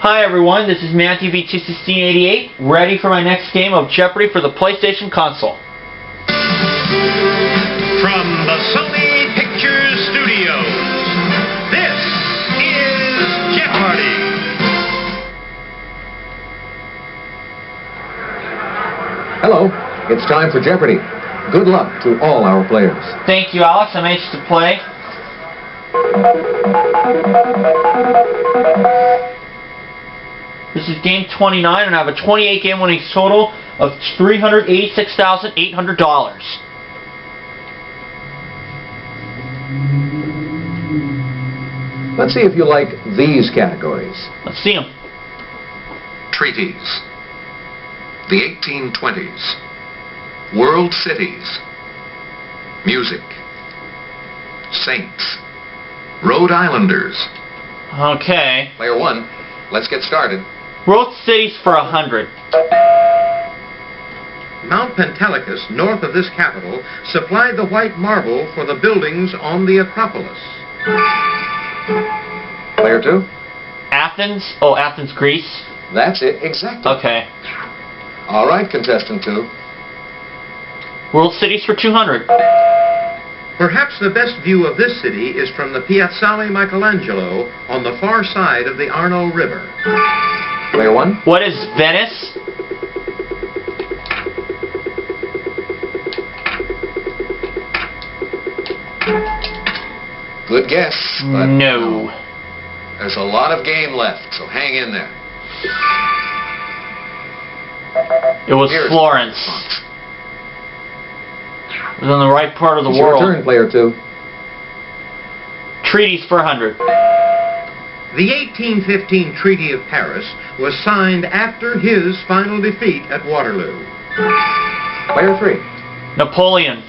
Hi everyone, this is Matthew V21688, ready for my next game of Jeopardy for the PlayStation console. From the Sony Pictures Studios, this is Jeopardy! Hello, it's time for Jeopardy! Good luck to all our players. Thank you, Alex. I'm anxious to play. This is game 29, and I have a 28 game winning total of $386,800. Let's see if you like these categories. Let's see them. Treaties. The 1820s. World cities. Music. Saints. Rhode Islanders. Okay. Player one, let's get started. World cities for 100. Mount Pentelicus, north of this capital, supplied the white marble for the buildings on the Acropolis. Player two, Athens? Oh, Athens, Greece. that's it exactly. Okay. All right, contestant two. World cities for 200. Perhaps the best view of this city is from the Piazzale Michelangelo on the far side of the Arno River. Player one, What is Venice? good guess, but No. there's a lot of game left, so hang in there. It was Here's Florence. It was in the right part of the It's world. your turn, player two. Treaties for 100. The 1815 Treaty of Paris was signed after his final defeat at Waterloo. Player three, Napoleon.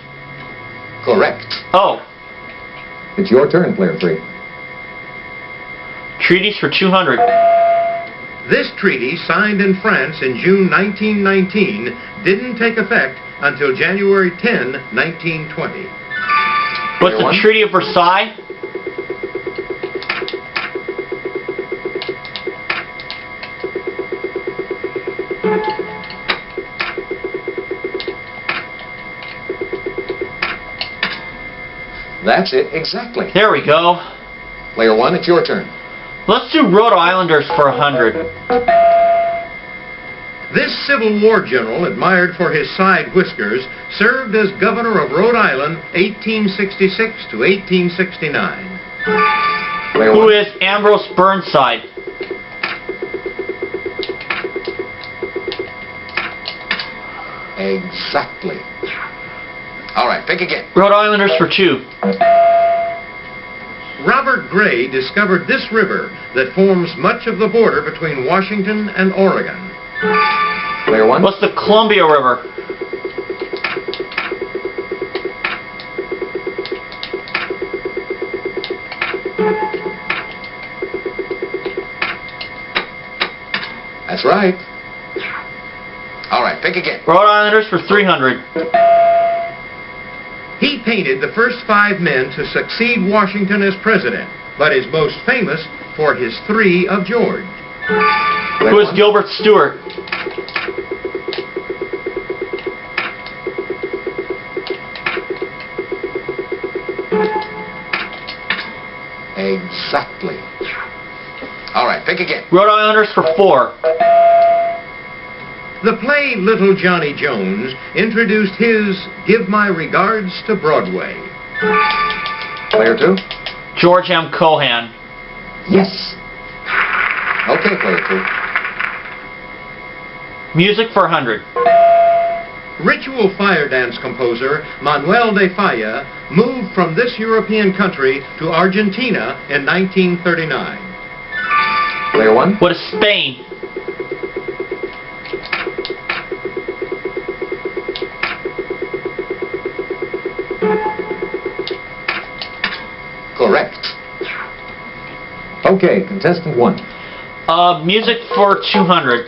correct. Oh, It's your turn, player three. treaties for 200. This treaty, signed in France in June 1919, didn't take effect until January 10, 1920. What's the one. Treaty of Versailles? That's it exactly. There we go. Player one, it's your turn. Let's do Rhode Islanders for 100. This Civil War general, admired for his side whiskers, served as governor of Rhode Island 1866 to 1869. Player Who one, is Ambrose Burnside? exactly. All right, pick again. Rhode Islanders for 2. Robert Gray discovered this river that forms much of the border between Washington and Oregon. Player one, What's the Columbia River? that's right. All right, pick again. Rhode Islanders for 300. He painted the first 5 men to succeed Washington as president, but is most famous for his 3 of George. Player Who is one, Gilbert Stuart? exactly. All right, pick again. Rhode Islanders for 4. The play Little Johnny Jones introduced his Give My Regards to Broadway. Player two, George M. Cohan. yes. Okay, player two. Music for 100. Ritual fire dance composer Manuel de Falla moved from this European country to Argentina in 1939. Player one, What is Spain? correct. Okay, contestant one. Music for 200.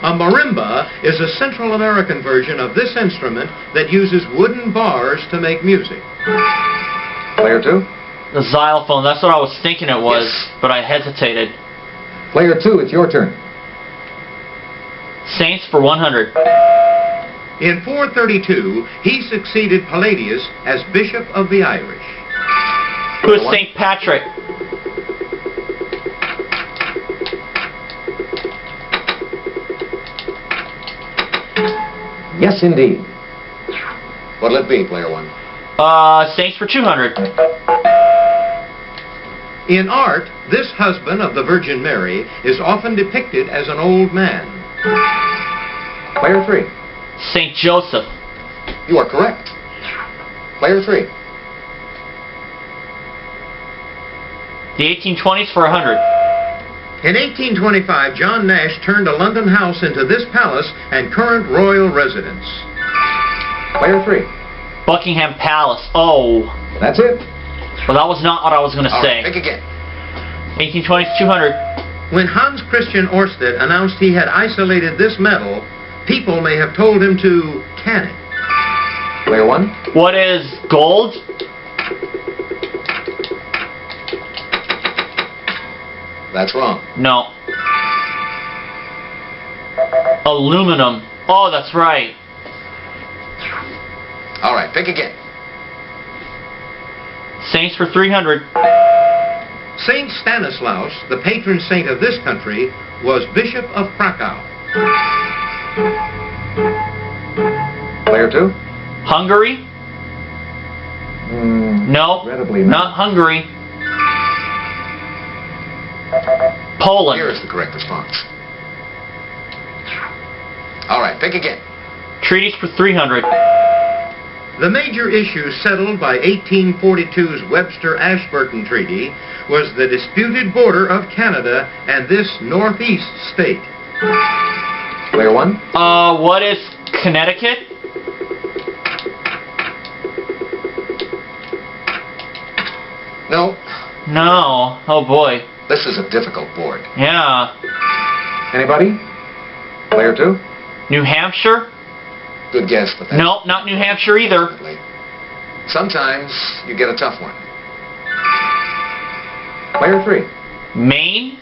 A marimba is a Central American version of this instrument that uses wooden bars to make music. Player two, The xylophone. That's what I was thinking it was, Yes. but I hesitated. Player 2, it's your turn. Saints for 100. In 432, he succeeded Palladius as Bishop of the Irish. Who is St. Patrick? Yes, indeed. What'll it be, player 1? Saints for 200. In art, this husband of the Virgin Mary is often depicted as an old man. Player 3. St. Joseph. You are correct. Player 3. The 1820s for 100. In 1825, John Nash turned a London house into this palace and current royal residence. Player 3. Buckingham Palace. Oh. That's it. Well, that was not what I was going to All say. right, think again. 1820s, 200. When Hans Christian Ørsted announced he had isolated this metal, people may have told him to can it. Player 1. What is gold? That's wrong. No. Aluminum. Oh, that's right. All right, think again. Saints for 300. Saint Stanislaus, the patron saint of this country, was Bishop of Krakow. Player 2. Hungary? No. Incredibly Not Hungary. Poland. Here is the correct response. All right, think again. Treaties for 300. The major issue settled by 1842's Webster-Ashburton Treaty was the disputed border of Canada and this northeast state. Player 1. What is Connecticut? No, No. Oh boy. this is a difficult board. Yeah. Anybody? Player 2. New Hampshire? Good guess, but that's Nope, not New Hampshire either. definitely. Sometimes you get a tough one. Player 3. Maine?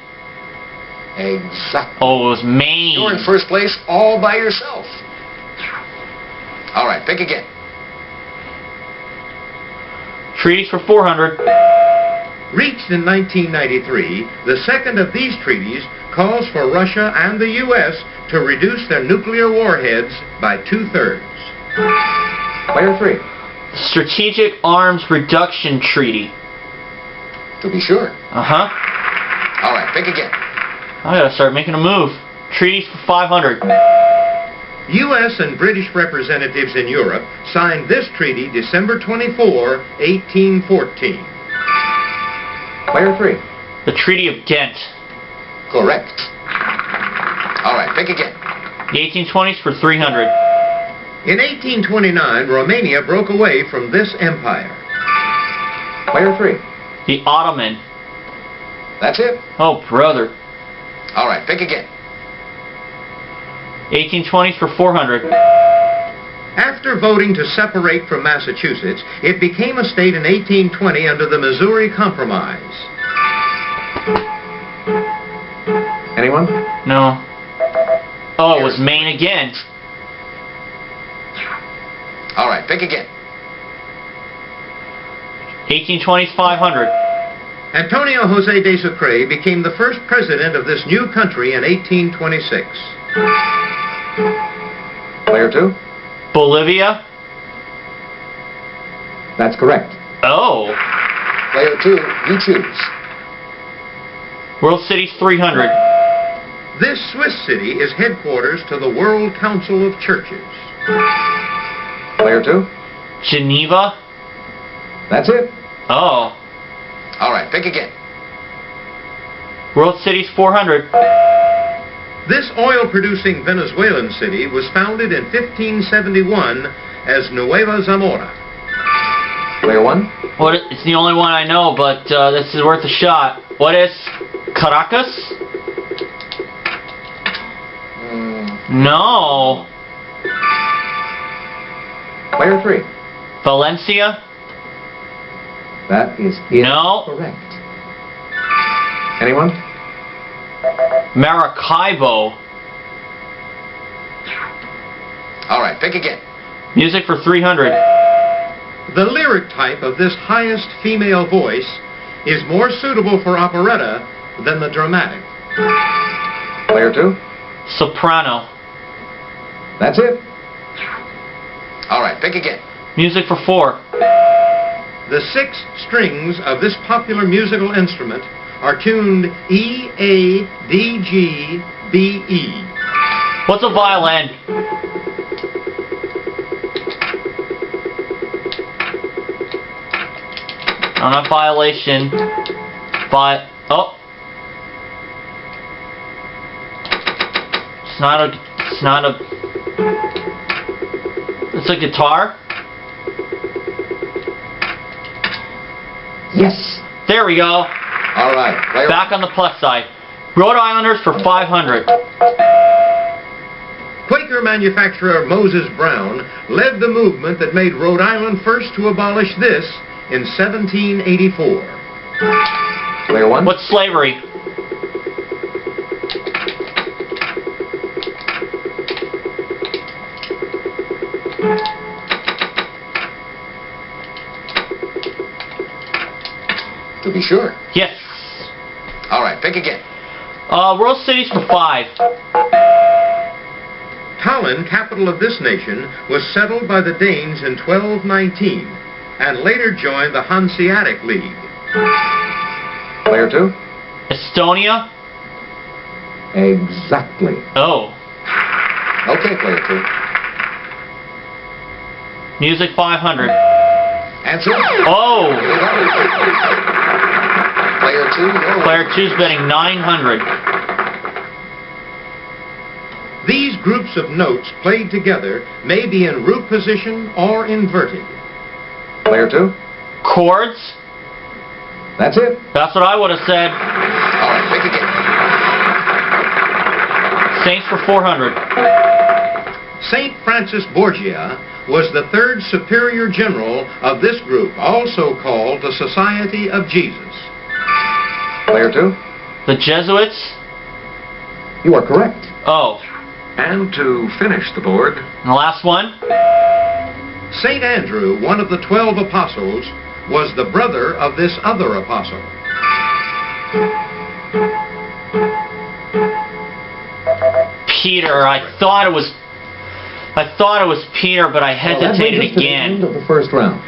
Exactly. Oh, it was Maine. You're in first place all by yourself. All right, think again. Treaties for 400. Reached in 1993, the second of these treaties calls for Russia and the U.S. to reduce their nuclear warheads by 2/3. Player 3. Strategic Arms Reduction Treaty. To be sure. Uh-huh. All right, think again. I gotta start making a move. Treaties for 500. U.S. and British representatives in Europe signed this treaty December 24, 1814. Player 3. The Treaty of Ghent. Correct. All right, think again. The 1820s for 300. In 1829, Romania broke away from this empire. Player 3. The Ottoman. That's it. Oh, brother. All right, think again. 1820s for 400. After voting to separate from Massachusetts, it became a state in 1820 under the Missouri Compromise. Anyone? No. Oh, it was Maine again. All right, think again. 1820s 500. Antonio José de Sucre became the first president of this new country in 1826. Player 2. Bolivia. That's correct. Oh. Player 2, you choose. World Cities 300. This Swiss city is headquarters to the World Council of Churches. Player 2. Geneva. That's it. Oh. All right, think again. World Cities 400. This oil-producing Venezuelan city was founded in 1571 as Nueva Zamora. Player 1. What? It's the only one I know, but this is worth a shot. What is Caracas? No. Player 3. Valencia. That is No. incorrect. Anyone? Maracaibo. All right, pick again. Music for 300. The lyric type of this highest female voice is more suitable for operetta than the dramatic. Player 2? Soprano. That's it. All right, pick again. Music for 4. The 6 strings of this popular musical instrument are tuned E, A, D, G, B, E. What's a violin? No, not violation. But oh, it's not a. It's a guitar. Yes. There we go. All right, player. Back on the plus side. Rhode Islanders for 500. Quaker manufacturer Moses Brown led the movement that made Rhode Island first to abolish this in 1784. Player 1? What's slavery? To be sure. Yes. All right, pick again. World Cities for 5. Tallinn, capital of this nation, was settled by the Danes in 1219 and later joined the Hanseatic League. Player 2? Estonia. Exactly. Oh. Okay, player 2. Music 500. Answer. Oh. Player 2. No. Player 2's betting 900. These groups of notes played together may be in root position or inverted. Player 2? Chords. That's it. That's what I would have said. All right, pick again. Saints for 400. Saint Francis Borgia was the third superior general of this group, also called the Society of Jesus. Player 2? The Jesuits. You are correct. Oh. And to finish the board, And the last one. Saint Andrew, one of the 12 apostles, was the brother of this other apostle. Peter. I thought it was Peter, but I hesitated that brings us to the end again. of the first round.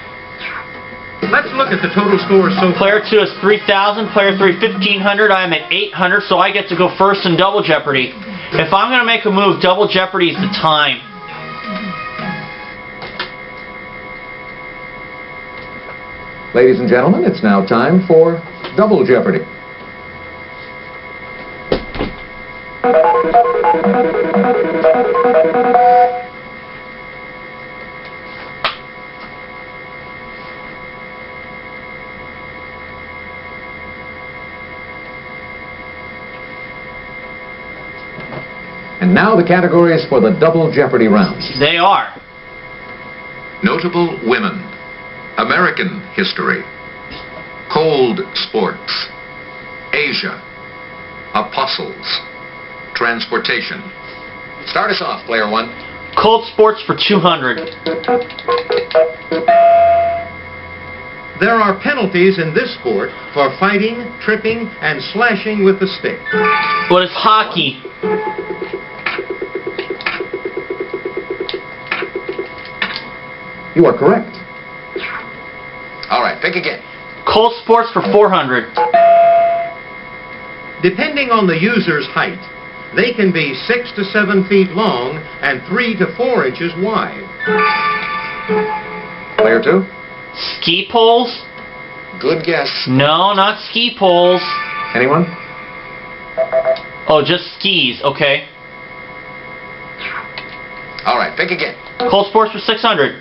Let's look at the total score so far. Player 2 is 3,000. Player 3, 1,500. I am at 800, so I get to go first in Double Jeopardy. If I'm going to make a move, Double Jeopardy is the time. Ladies and gentlemen, it's now time for Double Jeopardy. And now the categories for the Double Jeopardy rounds. They are. Notable women. American history. Cold sports. Asia. Apostles. Transportation. Start us off, player 1. Cold Sports for 200. There are penalties in this sport for fighting, tripping, and slashing with the stick. What is hockey? You are correct. All right, pick again. Cold Sports for 400. Depending on the user's height, they can be 6 to 7 feet long and 3 to 4 inches wide. Player 2? Ski poles? Good guess. No, not ski poles. Anyone? Oh, just skis. Okay. All right, pick again. Cold Sports for 600.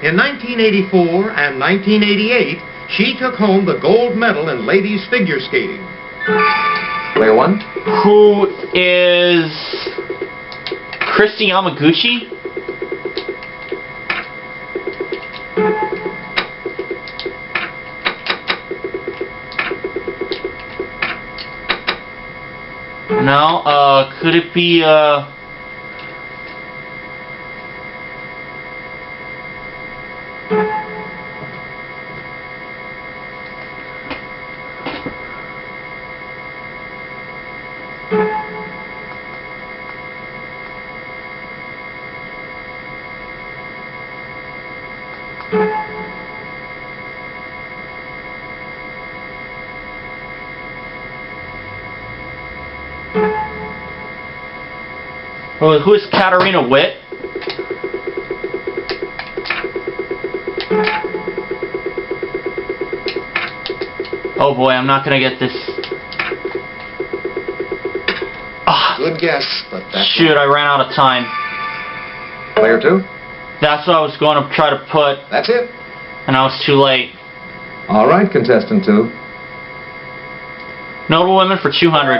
In 1984 and 1988, she took home the gold medal in ladies figure skating. Player 1? Who is Christy Yamaguchi? No, could it be, well, who is Katarina Witt? Oh boy, I'm not gonna get this. Ah, Good guess, but that's... shoot, I ran out of time. Player 2? That's what I was going to try to put, That's it. and I was too late. All right, contestant 2. Notable women for 200.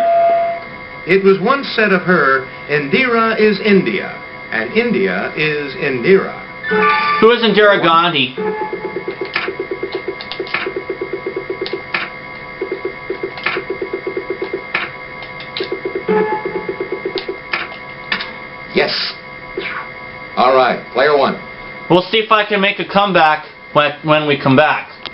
It was once said of her, Indira is India, and India is Indira. Who is Indira Gandhi? Yes. All right, player 1. We'll see if I can make a comeback when we come back.